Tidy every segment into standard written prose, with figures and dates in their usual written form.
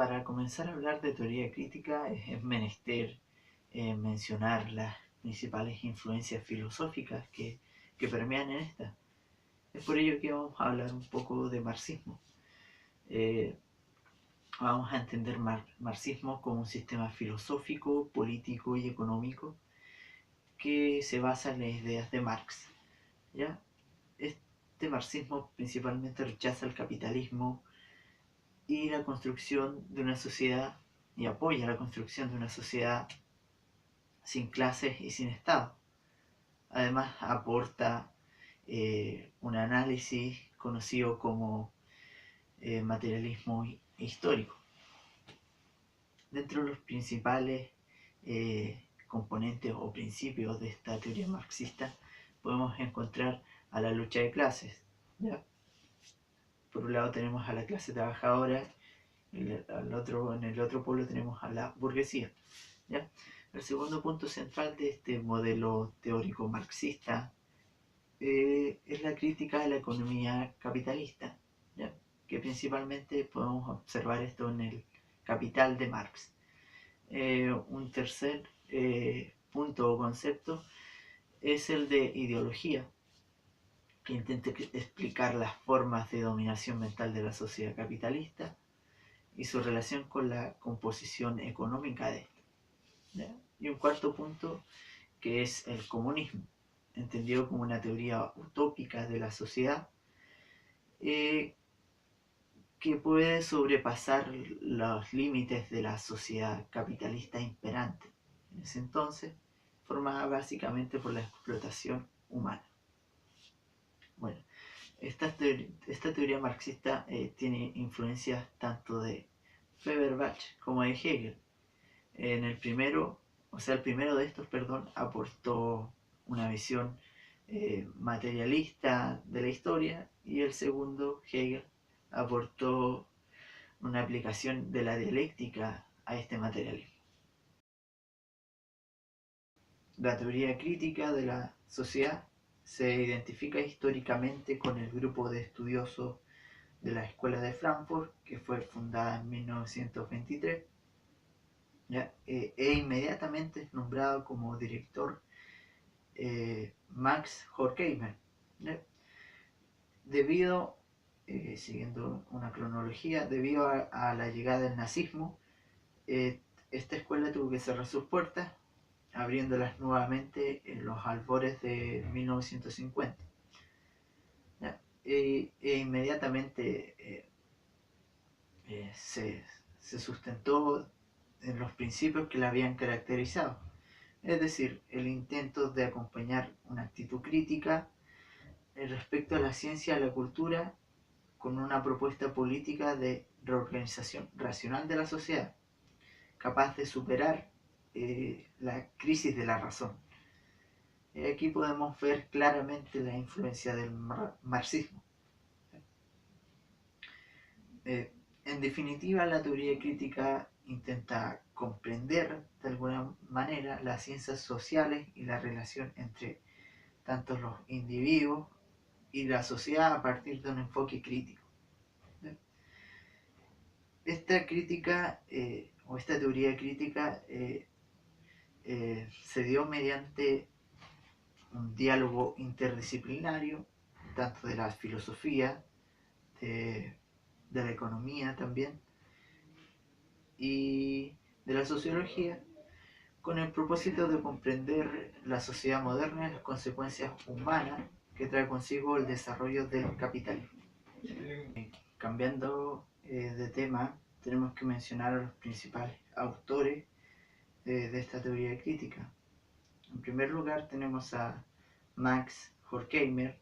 para comenzar a hablar de teoría crítica es menester mencionar las principales influencias filosóficas que permean en esta. Es por ello que vamos a hablar un poco de marxismo. Vamos a entender marxismo como un sistema filosófico, político y económico que se basa en las ideas de Marx. ¿Ya? Este marxismo principalmente rechaza el capitalismo y la construcción de una sociedad y apoya la construcción de una sociedad sin clases y sin Estado. Además aporta un análisis conocido como materialismo histórico. Dentro de los principales componentes o principios de esta teoría marxista podemos encontrar a la lucha de clases. ¿Ya? Por un lado tenemos a la clase trabajadora, en el otro polo tenemos a la burguesía. ¿Ya? El segundo punto central de este modelo teórico marxista es la crítica de la economía capitalista, ¿ya? Que principalmente podemos observar esto en el Capital de Marx. Un tercer punto o concepto es el de ideología, que intenta explicar las formas de dominación mental de la sociedad capitalista y su relación con la composición económica de esta. ¿Ya? Y un cuarto punto que es el comunismo, entendido como una teoría utópica de la sociedad eh, que puede sobrepasar los límites de la sociedad capitalista imperante en ese entonces, formada básicamente por la explotación humana. Bueno, esta teoría marxista tiene influencias tanto de Feuerbach como de Hegel. En el primero, el primero de estos, perdón, aportó una visión materialista de la historia y el segundo, Hegel, aportó una aplicación de la dialéctica a este materialismo. La teoría crítica de la sociedad se identifica históricamente con el grupo de estudiosos de la Escuela de Frankfurt, que fue fundada en 1923, ¿ya? E inmediatamente es nombrado como director Max Horkheimer, ¿ya? Debido, siguiendo una cronología, debido a la llegada del nazismo, esta escuela tuvo que cerrar sus puertas, abriéndolas nuevamente en los albores de 1950. ¿Ya? Inmediatamente se sustentó en los principios que la habían caracterizado, es decir, el intento de acompañar una actitud crítica respecto a la ciencia y a la cultura con una propuesta política de reorganización racional de la sociedad, capaz de superar la crisis de la razón. Aquí podemos ver claramente la influencia del marxismo. En definitiva, la teoría crítica intenta comprender de alguna manera las ciencias sociales y la relación entre tanto los individuos y la sociedad a partir de un enfoque crítico. Esta crítica o esta teoría crítica se dio mediante un diálogo interdisciplinario, tanto de la filosofía, de la economía también, y de la sociología, con el propósito de comprender la sociedad moderna y las consecuencias humanas que trae consigo el desarrollo del capitalismo. Cambiando de tema, tenemos que mencionar a los principales autores de esta teoría crítica. En primer lugar tenemos a Max Horkheimer,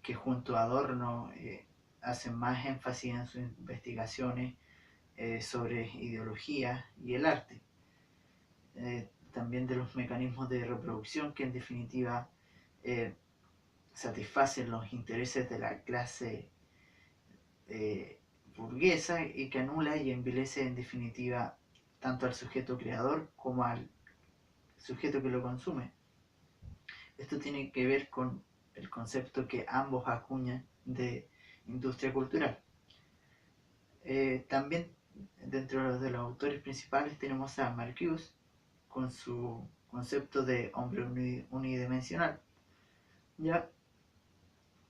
que junto a Adorno hacen más énfasis en sus investigaciones sobre ideología y el arte. También de los mecanismos de reproducción que en definitiva satisfacen los intereses de la clase burguesa y que anula y envilece en definitiva tanto al sujeto creador como al sujeto que lo consume. Esto tiene que ver con el concepto que ambos acuñan de industria cultural. También dentro de los autores principales tenemos a Marcuse con su concepto de hombre unidimensional, ya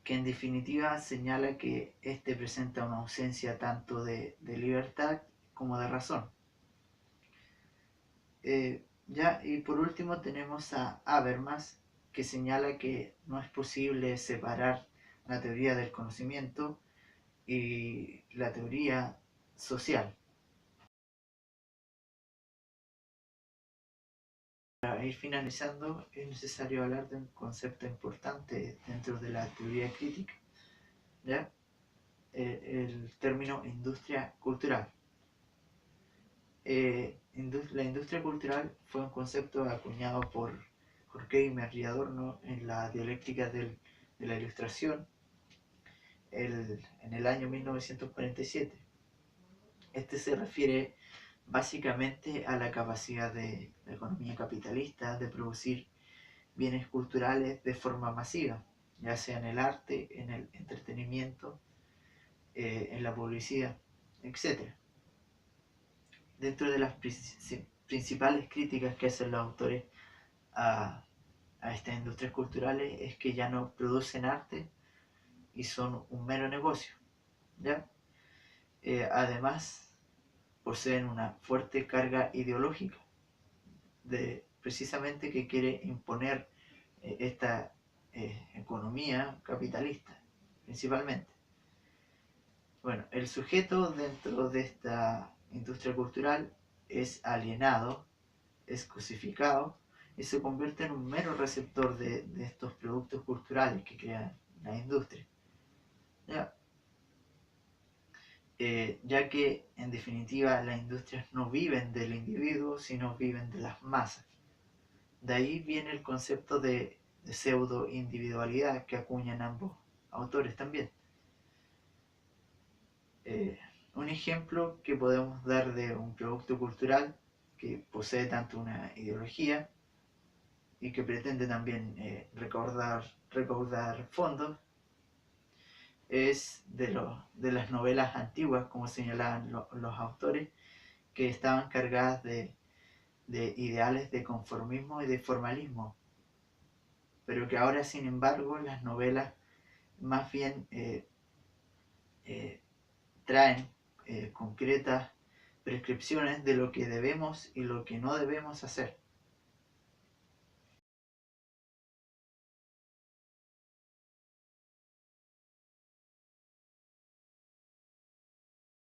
que en definitiva señala que éste presenta una ausencia tanto de libertad como de razón. Y por último tenemos a Habermas, que señala que no es posible separar la teoría del conocimiento y la teoría social. Para ir finalizando, es necesario hablar de un concepto importante dentro de la teoría crítica, ¿ya? El término industria cultural. La industria cultural fue un concepto acuñado por Horkheimer y Adorno en la dialéctica de la ilustración en el año 1947. Este se refiere básicamente a la capacidad de la economía capitalista de producir bienes culturales de forma masiva, ya sea en el arte, en el entretenimiento, en la publicidad, etc. Dentro de las principales críticas que hacen los autores a, a estas industrias culturales es que ya no producen arte y son un mero negocio, ¿ya? Además, poseen una fuerte carga ideológica precisamente que quiere imponer esta economía capitalista, principalmente. Bueno, el sujeto dentro de esta industria cultural es alienado, es cosificado y se convierte en un mero receptor de estos productos culturales que crean la industria. ¿Ya? Ya que en definitiva las industrias no viven del individuo, sino viven de las masas. De ahí viene el concepto de pseudo individualidad que acuñan ambos autores también. Un ejemplo que podemos dar de un producto cultural que posee tanto una ideología y que pretende también recaudar fondos es de las novelas antiguas, como señalaban los autores, que estaban cargadas de ideales de conformismo y de formalismo, pero que ahora sin embargo las novelas más bien traen concretas prescripciones de lo que debemos y lo que no debemos hacer.